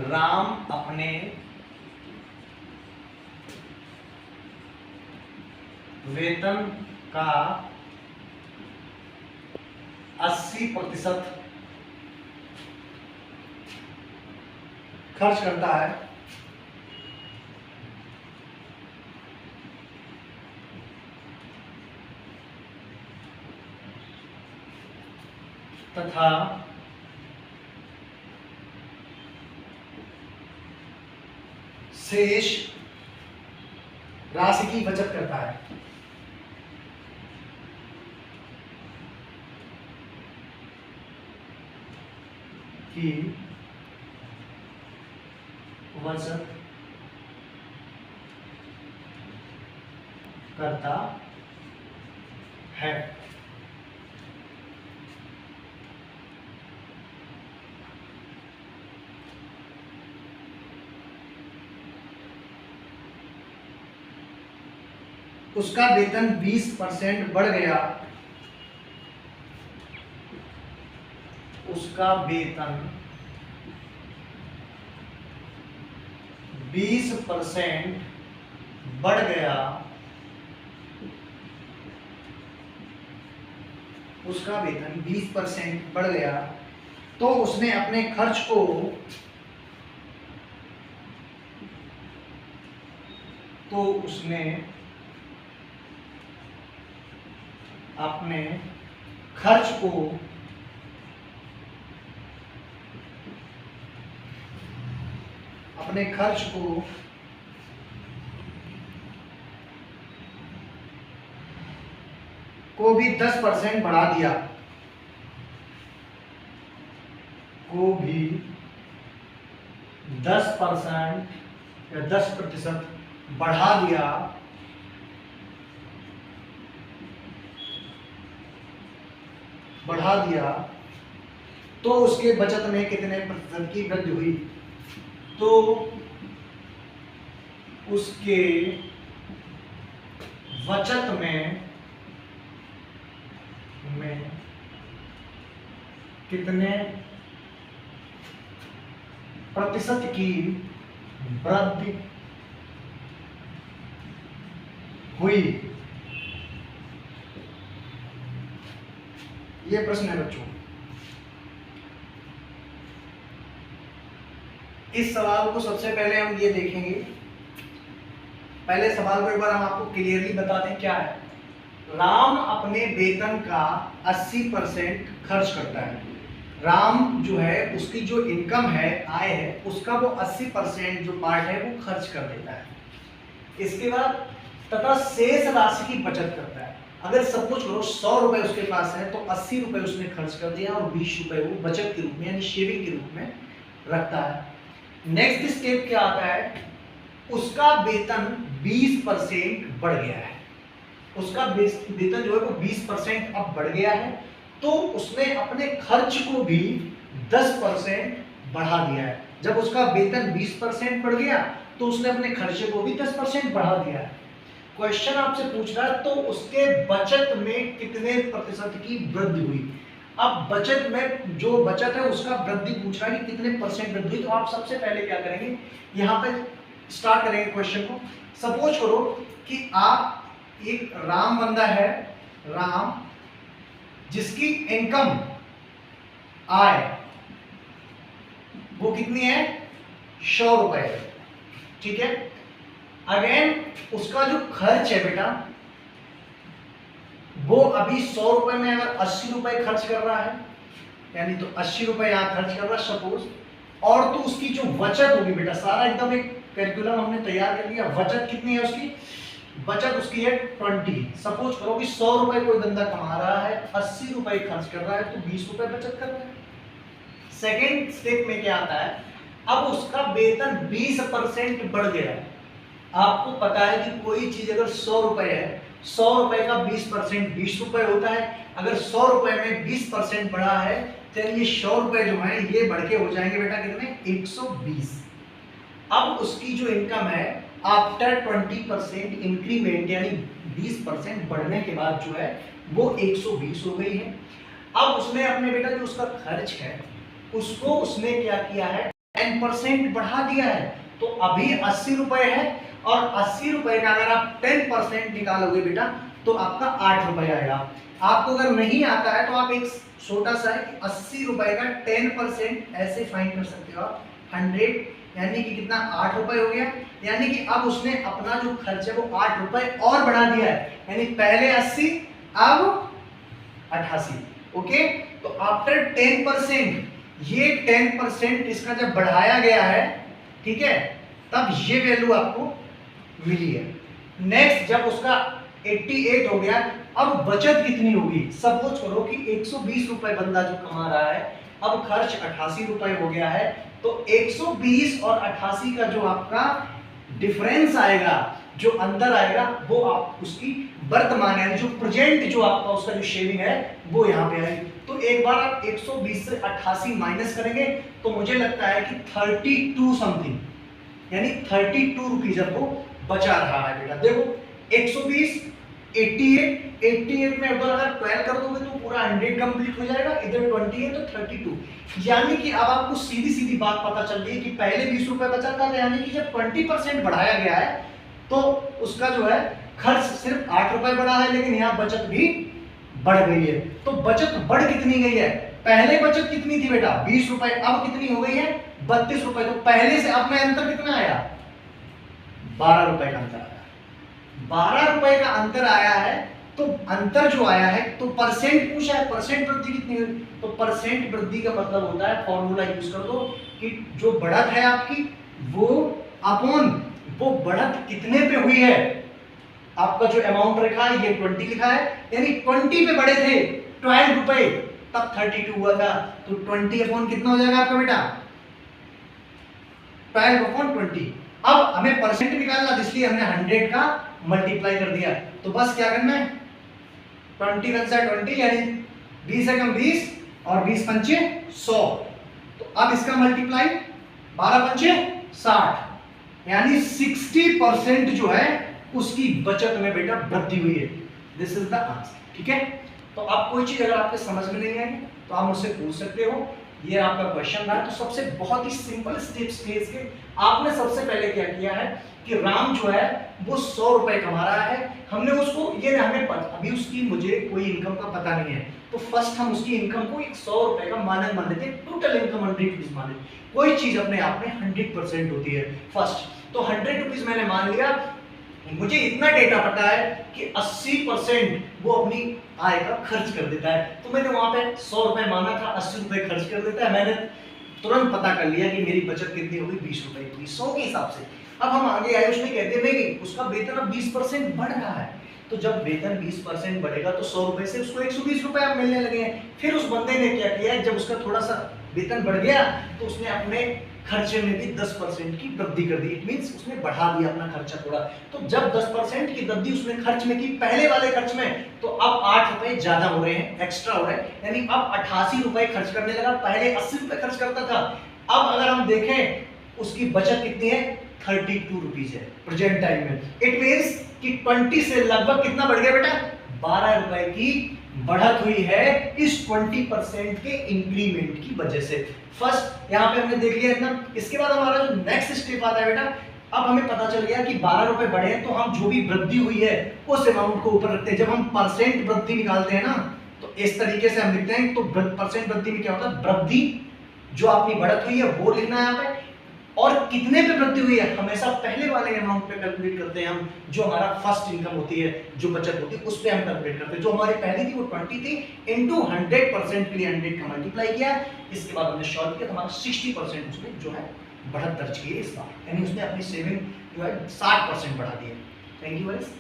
राम अपने वेतन का 80% खर्च करता है तथा शेष राशि की बचत करता है। की बचत करता है। उसका वेतन 20% बढ़ गया, उसका वेतन 20% बढ़ गया, उसका वेतन 20% बढ़ गया, तो उसने अपने खर्च को अपने खर्च को भी 10% बढ़ा दिया, को भी 10% या 10% बढ़ा दिया, तो उसके बचत में कितने प्रतिशत की वृद्धि हुई? तो उसके बचत में कितने प्रतिशत की वृद्धि हुई? ये प्रश्न है बच्चों। इस सवाल को सबसे पहले हम ये देखेंगे, पहले सवाल को एक बार हम आपको क्लियरली बता दें क्या है। राम अपने वेतन का 80% खर्च करता है। राम जो है उसकी जो इनकम है, आय है, उसका वो 80% जो पार्ट है वो खर्च कर देता है। इसके बाद तथा शेष राशि की बचत करता है। अगर सपोज करो 100 रुपए उसके पास है तो 80 रुपए उसने खर्च कर दिया और 20 रुपए वो बचत के रूप में यानी शेविंग के रूप में रखता है। नेक्स्ट स्टेप क्या आता है, उसका वेतन 20% बढ़ गया है, उसका वेतन जो है वो 20% अब बढ़ गया है, तो उसने अपने खर्च को भी 10% बढ़ा दिया है। जब उसका वेतन 20% बढ़ गया तो उसने अपने खर्चे को भी 10% बढ़ा दिया है। क्वेश्चन आपसे पूछ रहा है तो उसके बचत में कितने प्रतिशत की वृद्धि हुई। अब बचत में जो बचत है उसका वृद्धि पूछ रहा है कि कितने परसेंट वृद्धि हुई। तो आप सबसे पहले क्या करेंगे, यहाँ पे स्टार्ट करेंगे क्वेश्चन को। सपोज करो कि आप एक राम बंदा है, राम जिसकी इनकम आय वो कितनी है, 100 रुपए, ठीक है। अगेन उसका जो खर्च है बेटा वो अभी 100 रुपए में अगर 80 रुपए खर्च कर रहा है, यानी तो 80 रुपए यहां खर्च कर रहा है सपोज, और तो उसकी जो बचत होगी बेटा, सारा एकदम एक कैलकुलम हमने तैयार कर लिया। बचत कितनी है उसकी, बचत उसकी है 20। सपोज करो कि 100 रुपए कोई बंदा कमा रहा है, 80 रुपए खर्च कर रहा है, तो 20 रुपए बचत कर रहा है। सेकेंड स्टेप में क्या आता है, अब उसका वेतन 20% बढ़ गया है। आपको पता है कि कोई चीज अगर 100 रुपए है, 100 रुपए का 20% 20 रुपए होता है। अगर 100 रुपए में 20% बढ़ा है तो ये 100 रुपए जो है ये बढ़ के हो जाएंगे बेटा कितने, 120। अब उसकी जो इनकम है आफ्टर 20% इंक्रीमेंट यानी 20% बढ़ने के बाद जो है वो 120 हो गई है। अब उसने अपने बेटा जो उसका खर्च है उसको उसने क्या किया है 10% बढ़ा दिया है, तो अभी 80 रुपए है, और 80 रुपए का अगर आप 10% निकालोगे बेटा तो आपका 8 रुपए आएगा। आपको अगर नहीं आता है तो आप एक छोटा सा है कि 80 रुपए का 10% ऐसे फाइंड कर सकते हो आप 100, यानी कि कितना 8 रुपए हो गया। यानी कि अब उसने अपना जो खर्च है वो 8 रुपए और बढ़ा दिया है, यानी पहले 80 अब 88। ओके, तो आफ्टर 10% ये 10% इसका जब बढ़ाया गया है, ठीक है, तब ये वैल्यू आपको मिली है। नेक्स्ट जब उसका 88 हो गया, अब बचत कितनी होगी? सपोज करो कि 120 रुपए बंदा जो कमा रहा है, अब खर्च 88 रुपए हो गया है, तो 120 और 88 का जो आपका डिफरेंस आएगा, जो अंदर आएगा, वो आप उसकी वर्तमान यानी जो प्रेजेंट जो आपका उसका जो शेविंग है वो यहाँ पे आएगी। तो एक बार आप 120 से 88 माइनस करेंगे तो मुझे लगता है कि 32 समथिंग, यानी 32 रुपीज आपको बचा रहा है बेटा। देखो 120 88 में अगर 12 कर दोगे तो पूरा 100 कंप्लीट हो जाएगा, इधर 20 है तो 32। यानी कि अब आपको सीधी सीधी बात पता चल रही है कि पहले 20 रुपए बचा था, यानी कि जब 20% बढ़ाया गया है तो उसका जो है खर्च सिर्फ 8 रुपए बढ़ा है, लेकिन यहाँ बचत भी बढ़ गई है। तो बचत बढ़ कितनी गई है? पहले बचत कितनी थी बेटा 20 रुपए, अब कितनी हो गई है 32 रुपए। तो पहले से अब में अंतर कितना आया? 12 रुपए का अंतर आया। 12 रुपए का अंतर आया है, तो अंतर जो आया है तो परसेंट पूछा है, परसेंट वृद्धि कितनी हुई? तो परसेंट वृद्धि का मतलब होता है, फॉर्मूला यूज कर दो कि जो बढ़त है आपकी वो अपॉन वो बढ़त कितने पे हुई है। आपका जो अमाउंट रखा है ये 20 लिखा है, यानी 20 पे बढ़े थे 12 रुपए, तब 32 हुआ था, तो 20 अपॉन कितना हो जाएगा आपका बेटा 12 अपॉन 20। अब हमें परसेंट निकालना, इसलिए हमने 100 का मल्टीप्लाई कर दिया। तो बस क्या करना है 20 वन से 20, यानी 20 है कम 20 और 20 पंचे 100। तो अब इसका मल्टीप्लाई 12 पंचे 60, यानी 60% जो है उसकी बचत में बेटा वृद्धि हुई है। This is the answer. ठीक है, तो आप कोई चीज अगर आपके समझ में नहीं आई तो आप मुझसे पूछ सकते हो, ये आपका क्वेश्चन था। तो सबसे बहुत ही सिंपल स्टेप्स थे इसके। आपने सबसे पहले क्या किया है कि राम जो है वो 100 रुपए कमा रहा है, हमने उसको ये हमें अभी उसकी मुझे कोई इनकम का पता नहीं है, तो फर्स्ट हम उसकी इनकम को 100 रुपए का मानक मान लेते हैं, टोटल इनकम 100 रुपीज मान लेते। कोई चीज अपने आप में 100% होती है फर्स्ट, तो 100 रुपीज मैंने मान लिया। मुझे इतना डेटा पता है कि 80% वो अपनी आय का खर्च कर देता है, तो मैंने वहां पे 100 रुपए माना था, 80 रुपए खर्च कर देता है। मैंने तुरंत पता कर लिया कि मेरी बचत कितनी होगी 20 रुपए की, 100 के हिसाब से। अब हम आगे आए, उसने कहते नहीं उसका वेतन अब 20% बढ़ रहा है, तो जब वेतन 20% बढ़ेगा तो 100 रुपए से उसको 120 रुपए अब मिलने लगे हैं। फिर उस बंदे ने क्या किया, जब उसका थोड़ा सा वेतन बढ़ गया तो उसने अपने खर्चे में भी 10% की वृद्धि कर दी। इट मींस उसने बढ़ा दिया अपना खर्चा थोड़ा। तो जब 10% की वृद्धि उसने खर्च में की पहले वाले खर्च में, तो अब 8 रुपए ज्यादा हो रहे हैं, एक्स्ट्रा हो रहे हैं, यानी अब 88 रुपए खर्च करने लगा, पहले 80 रुपए खर्च करता था। अब अगर हम देखें उसकी बचत कितनी है 32 रुपीज है प्रेजेंट टाइम में। इट मींस कि 20 से लगभग कितना बढ़ गया बेटा 12 रुपए की बढ़त हुई है इस 20% के इंक्रीमेंट की वजह से। फर्स्ट यहाँ पे हमने देख लिया इतना। इसके बाद हमारा जो नेक्स्ट स्टेप आता है बेटा, अब हमें पता चल गया कि 12 रुपए बढ़े हैं, तो हम जो भी वृद्धि हुई है उस अमाउंट को ऊपर रखते हैं। जब हम परसेंट वृद्धि निकालते हैं ना, तो इस तरीके से हम लिखते हैं। तो परसेंट वृद्धि में क्या होता है, वृद्धि जो आपकी बढ़त हुई है वो लिखना है यहाँ पे, और कितने पे वृद्धि हुई है हमेशा पहले वाले अमाउंट पे कैलकुलेट करते हैं हम। जो हमारा फर्स्ट इनकम होती है, जो बचत होती है, उस पे हम कैलकुलेट करते हैं। जो हमारी पहली थी वो 20 थी, इनटू 100% के लिए 100 का मल्टीप्लाई किया। इसके बाद हमने सॉल्व किया तो हमारा 60% उसने जो है बढ़त दर्ज की है इस बार, यानी उसने अपनी सेविंग जो है 60% बढ़ा दी है। Thank you guys.